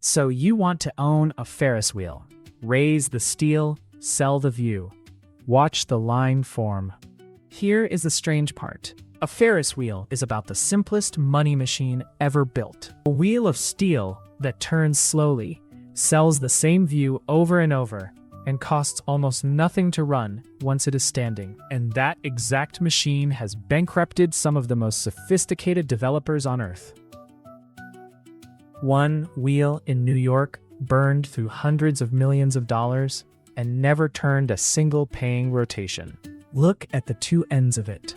So you want to own a Ferris wheel. Raise the steel, sell the view. Watch the line form. Here is the strange part. A Ferris wheel is about the simplest money machine ever built. A wheel of steel that turns slowly, sells the same view over and over, and costs almost nothing to run once it is standing. And that exact machine has bankrupted some of the most sophisticated developers on Earth. One wheel in New York burned through hundreds of millions of dollars and never turned a single paying rotation. Look at the two ends of it.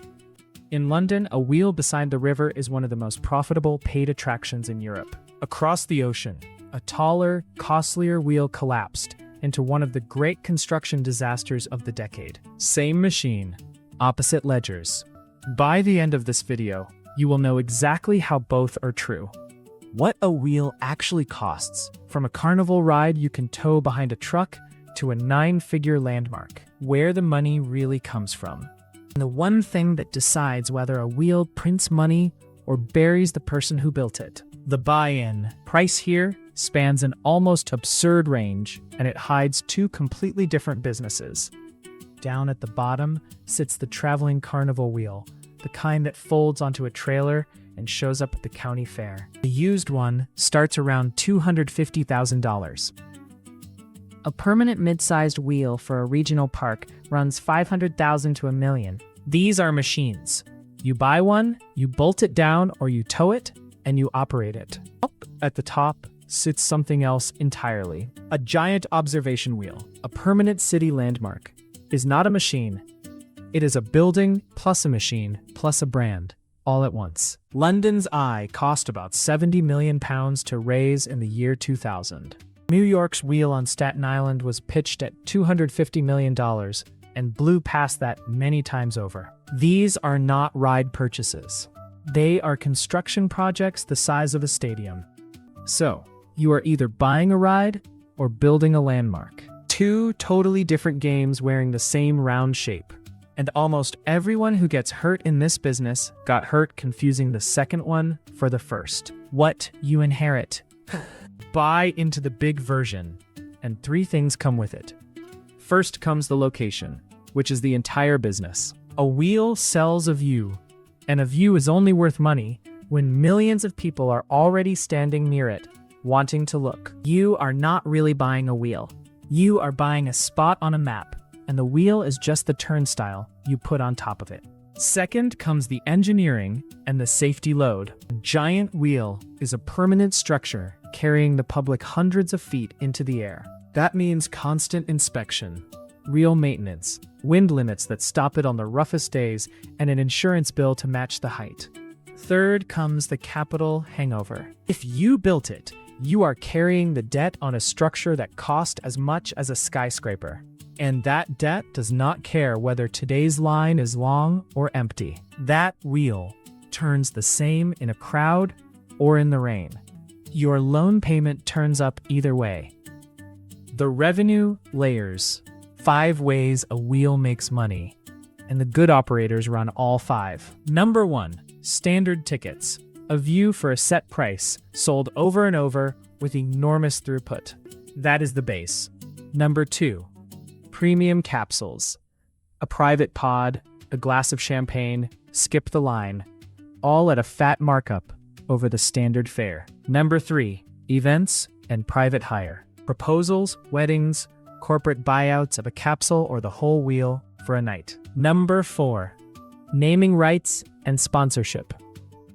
In London, a wheel beside the river is one of the most profitable paid attractions in Europe. Across the ocean, a taller, costlier wheel collapsed into one of the great construction disasters of the decade. Same machine, opposite ledgers. By the end of this video, you will know exactly how both are true. What a wheel actually costs, from a carnival ride you can tow behind a truck to a 9-figure landmark, where the money really comes from. And the one thing that decides whether a wheel prints money or buries the person who built it. The buy-in price here spans an almost absurd range, and it hides two completely different businesses. Down at the bottom sits the traveling carnival wheel, the kind that folds onto a trailer and shows up at the county fair. The used one starts around $250,000. A permanent mid-sized wheel for a regional park runs $500,000 to $1 million. These are machines. You buy one, you bolt it down or you tow it, and you operate it. Up at the top sits something else entirely. A giant observation wheel, a permanent city landmark, is not a machine. It is a building plus a machine plus a brand, all at once. London's Eye cost about £70 million to raise in the year 2000. New York's wheel on Staten Island was pitched at $250 million and blew past that many times over. These are not ride purchases. They are construction projects the size of a stadium. So, you are either buying a ride or building a landmark. Two totally different games wearing the same round shape. And almost everyone who gets hurt in this business got hurt confusing the second one for the first. What you inherit. Buy into the big version, and three things come with it. First comes the location, which is the entire business. A wheel sells a view, and a view is only worth money when millions of people are already standing near it, wanting to look. You are not really buying a wheel. You are buying a spot on a map, and the wheel is just the turnstile you put on top of it. Second comes the engineering and the safety load. A giant wheel is a permanent structure carrying the public hundreds of feet into the air. That means constant inspection, real maintenance, wind limits that stop it on the roughest days, and an insurance bill to match the height. Third comes the capital hangover. If you built it, you are carrying the debt on a structure that cost as much as a skyscraper. And that debt does not care whether today's line is long or empty. That wheel turns the same in a crowd or in the rain. Your loan payment turns up either way. The revenue layers. 5 ways a wheel makes money. And the good operators run all 5. Number 1. Standard tickets. A view for a set price, sold over and over with enormous throughput. That is the base. Number 2. Premium capsules. A private pod, a glass of champagne, skip the line, all at a fat markup over the standard fare. Number 3. Events and private hire. Proposals, weddings, corporate buyouts of a capsule or the whole wheel for a night. Number 4. Naming rights and sponsorship.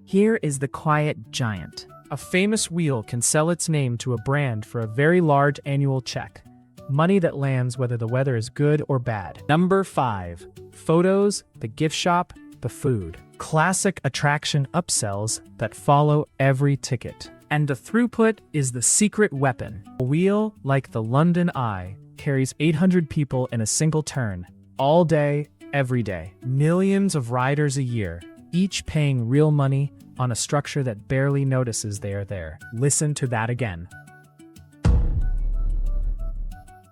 Here is the quiet giant. A famous wheel can sell its name to a brand for a very large annual check. Money that lands whether the weather is good or bad. Number 5. Photos, the gift shop, the food. Classic attraction upsells that follow every ticket. And the throughput is the secret weapon. A wheel like the London Eye carries 800 people in a single turn, all day, every day. Millions of riders a year, each paying real money on a structure that barely notices they are there. Listen to that again.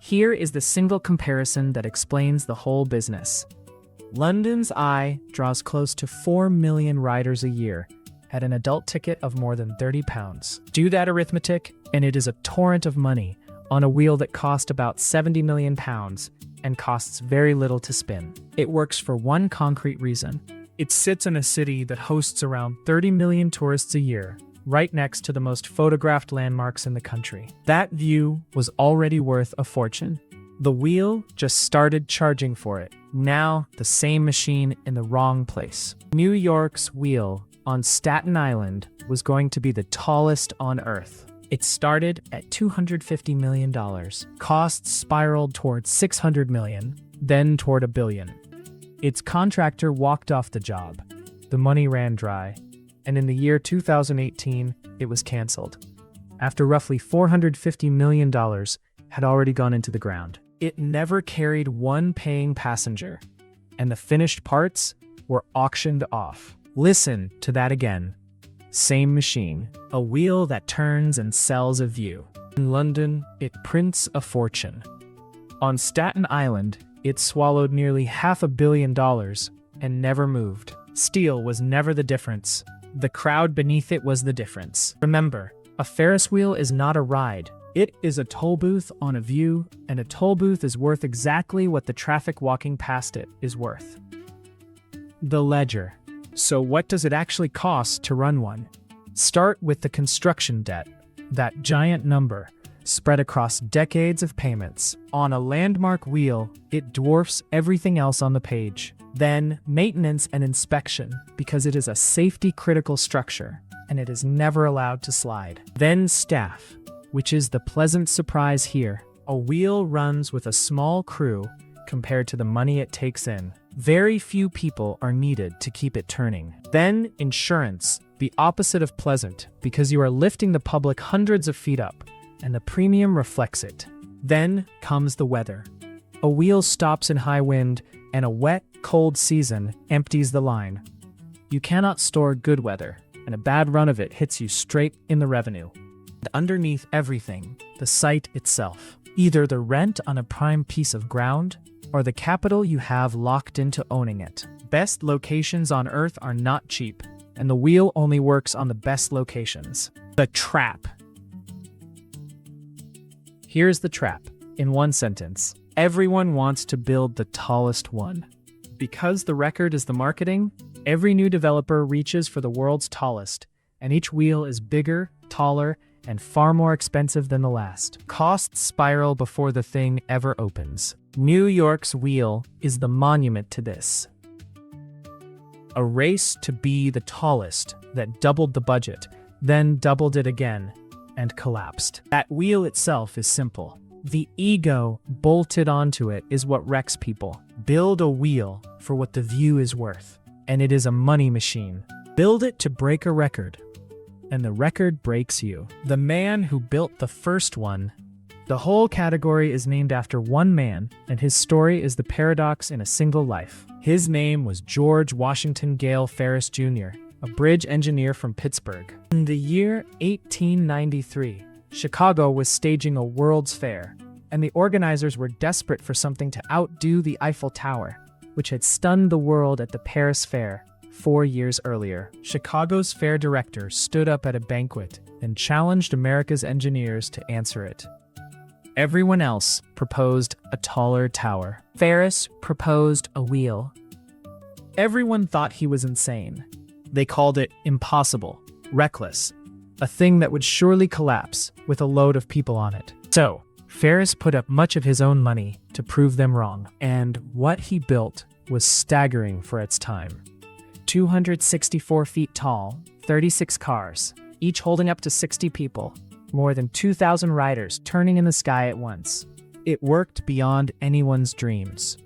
Here is the single comparison that explains the whole business. London's Eye draws close to 4 million riders a year, had an adult ticket of more than £30. Do that arithmetic, and it is a torrent of money on a wheel that cost about £70 million and costs very little to spin. It works for one concrete reason. It sits in a city that hosts around 30 million tourists a year, right next to the most photographed landmarks in the country. That view was already worth a fortune. The wheel just started charging for it. Now, the same machine in the wrong place. New York's wheel on Staten Island was going to be the tallest on Earth. It started at $250 million. Costs spiraled toward $600 million, then toward $1 billion. Its contractor walked off the job. The money ran dry, and in the year 2018, it was canceled. After roughly $450 million had already gone into the ground. It never carried one paying passenger, and the finished parts were auctioned off. Listen to that again. Same machine, a wheel that turns and sells a view. In London, it prints a fortune. On Staten Island, it swallowed nearly $500 million and never moved. Steel was never the difference. The crowd beneath it was the difference. Remember, a Ferris wheel is not a ride. It is a toll booth on a view, and a toll booth is worth exactly what the traffic walking past it is worth. The ledger. So what does it actually cost to run one? Start with the construction debt, that giant number, spread across decades of payments. On a landmark wheel, it dwarfs everything else on the page. Then, maintenance and inspection, because it is a safety-critical structure, and it is never allowed to slide. Then staff, which is the pleasant surprise here. A wheel runs with a small crew compared to the money it takes in. Very few people are needed to keep it turning. Then insurance, the opposite of pleasant, because you are lifting the public hundreds of feet up, and the premium reflects it. Then comes the weather. A wheel stops in high wind, and a wet, cold season empties the line. You cannot store good weather, and a bad run of it hits you straight in the revenue. And underneath everything, the site itself. Either the rent on a prime piece of ground, or the capital you have locked into owning it. Best locations on Earth are not cheap, and the wheel only works on the best locations. The trap. Here's the trap. In one sentence, everyone wants to build the tallest one. Because the record is the marketing, every new developer reaches for the world's tallest, and each wheel is bigger, taller, and far more expensive than the last. Costs spiral before the thing ever opens. New York's wheel is the monument to this. A race to be the tallest that doubled the budget, then doubled it again, and collapsed. That wheel itself is simple. The ego bolted onto it is what wrecks people. Build a wheel for what the view is worth, and it is a money machine. Build it to break a record, and the record breaks you. The man who built the first one. The whole category is named after one man, and his story is the paradox in a single life. His name was George Washington Gale Ferris Jr., a bridge engineer from Pittsburgh. In the year 1893, Chicago was staging a World's Fair, and the organizers were desperate for something to outdo the Eiffel Tower, which had stunned the world at the Paris Fair 4 years earlier. Chicago's fair director stood up at a banquet and challenged America's engineers to answer it. Everyone else proposed a taller tower. Ferris proposed a wheel. Everyone thought he was insane. They called it impossible, reckless, a thing that would surely collapse with a load of people on it. So, Ferris put up much of his own money to prove them wrong, and what he built was staggering for its time. 264 feet tall, 36 cars, each holding up to 60 people, more than 2,000 riders turning in the sky at once. It worked beyond anyone's dreams.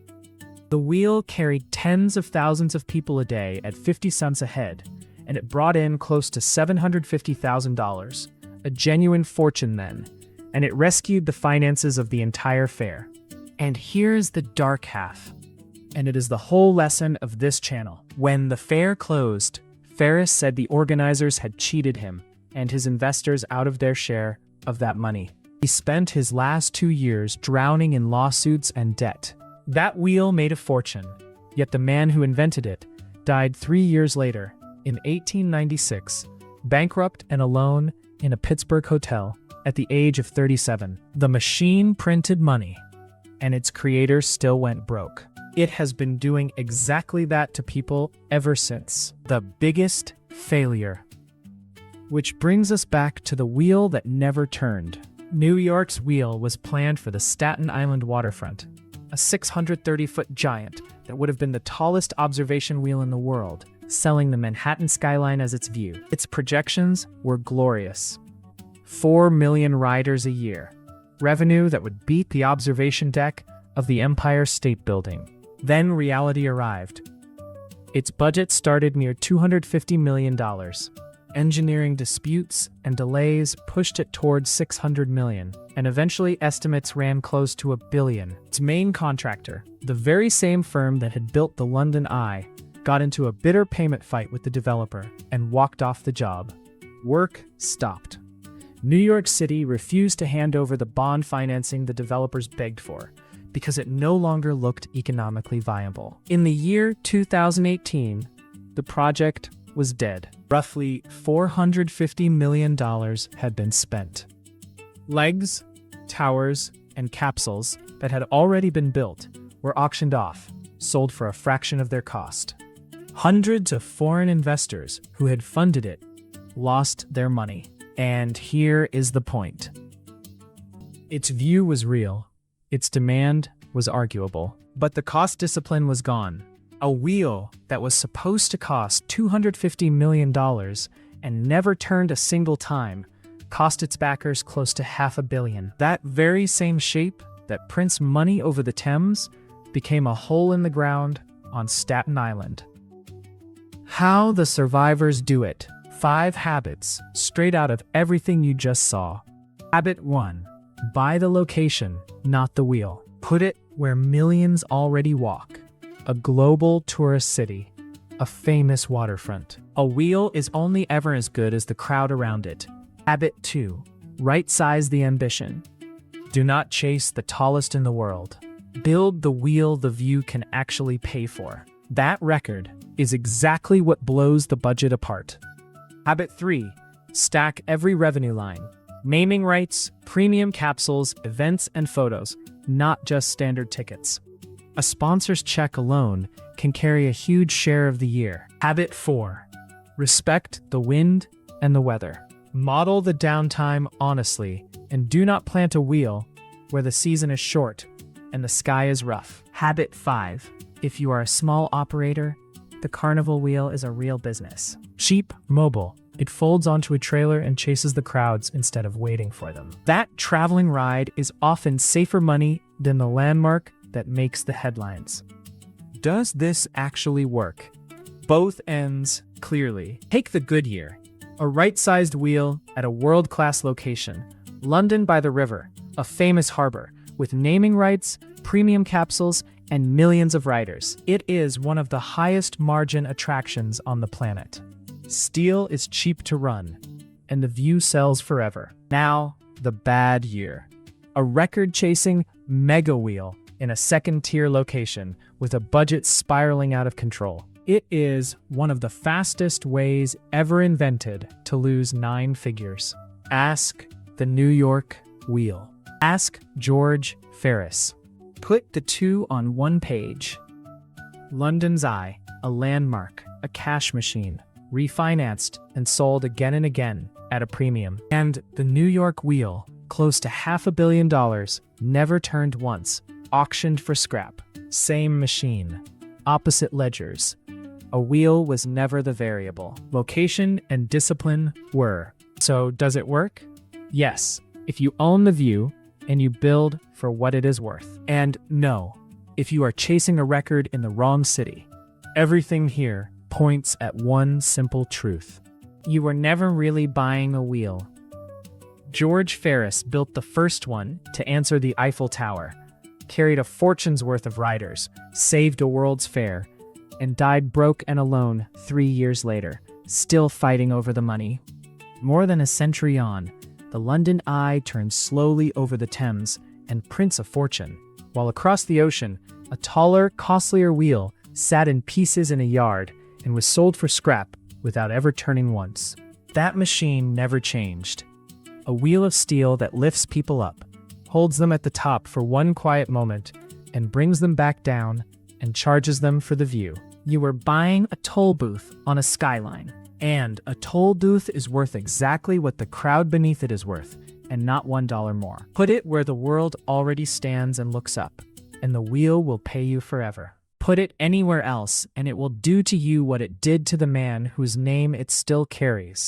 The wheel carried tens of thousands of people a day at 50 cents a head, and it brought in close to $750,000, a genuine fortune then, and it rescued the finances of the entire fair. And here's the dark half, and it is the whole lesson of this channel. When the fair closed, Ferris said the organizers had cheated him and his investors out of their share of that money. He spent his last 2 years drowning in lawsuits and debt. That wheel made a fortune, yet the man who invented it died 3 years later, in 1896, bankrupt and alone in a Pittsburgh hotel at the age of 37. The machine printed money, and its creator still went broke. It has been doing exactly that to people ever since. The biggest failure. Which brings us back to the wheel that never turned. New York's wheel was planned for the Staten Island waterfront, a 630-foot giant that would have been the tallest observation wheel in the world, selling the Manhattan skyline as its view. Its projections were glorious. 4 million riders a year, revenue that would beat the observation deck of the Empire State Building. Then reality arrived. Its budget started near $250 million. Engineering disputes and delays pushed it towards $600 million, and eventually estimates ran close to $1 billion. Its main contractor, the very same firm that had built the London Eye, got into a bitter payment fight with the developer and walked off the job. Work stopped. New York City refused to hand over the bond financing the developers begged for, because it no longer looked economically viable. In the year 2018, the project was dead. Roughly $450 million had been spent. Legs, towers, and capsules that had already been built were auctioned off, sold for a fraction of their cost. Hundreds of foreign investors who had funded it lost their money. And here is the point. Its view was real. Its demand was arguable, but the cost discipline was gone. A wheel that was supposed to cost $250 million and never turned a single time cost its backers close to $500 million. That very same shape that prints money over the Thames became a hole in the ground on Staten Island. How the survivors do it. 5 habits straight out of everything you just saw. Habit 1. Buy the location, not the wheel. Put it where millions already walk. A global tourist city. A famous waterfront. A wheel is only ever as good as the crowd around it. Habit 2. Right-size the ambition. Do not chase the tallest in the world. Build the wheel the view can actually pay for. That record is exactly what blows the budget apart. Habit 3. Stack every revenue line. Naming rights, premium capsules, events, and photos, not just standard tickets. A sponsor's check alone can carry a huge share of the year. Habit 4. Respect the wind and the weather. Model the downtime honestly, and do not plant a wheel where the season is short and the sky is rough. Habit 5. If you are a small operator, the carnival wheel is a real business. Cheap, mobile. It folds onto a trailer and chases the crowds instead of waiting for them. That traveling ride is often safer money than the landmark that makes the headlines. Does this actually work? Both ends, clearly. Take the Goodyear, a right-sized wheel at a world-class location, London by the river, a famous harbor, with naming rights, premium capsules, and millions of riders. It is one of the highest margin attractions on the planet. Steel is cheap to run, and the view sells forever. Now, the bad year. A record-chasing mega wheel in a second-tier location with a budget spiraling out of control. It is one of the fastest ways ever invented to lose 9 figures. Ask the New York wheel. Ask George Ferris. Put the two on one page. London's Eye, a landmark, a cash machine, refinanced and sold again and again at a premium. And the New York wheel, close to $500 million, never turned once, auctioned for scrap. Same machine, opposite ledgers. A wheel was never the variable. Location and discipline were. So does it work? Yes, if you own the view and you build for what it is worth. And no, if you are chasing a record in the wrong city. Everything here points at one simple truth. You were never really buying a wheel. George Ferris built the first one to answer the Eiffel Tower, carried a fortune's worth of riders, saved a World's Fair, and died broke and alone 3 years later, still fighting over the money. More than a century on, the London Eye turns slowly over the Thames and prints a fortune, while across the ocean, a taller, costlier wheel sat in pieces in a yard and was sold for scrap without ever turning once. That machine never changed. A wheel of steel that lifts people up, holds them at the top for one quiet moment, and brings them back down and charges them for the view. You were buying a toll booth on a skyline. And a toll booth is worth exactly what the crowd beneath it is worth, and not $1 more. Put it where the world already stands and looks up, and the wheel will pay you forever. Put it anywhere else, and it will do to you what it did to the man whose name it still carries.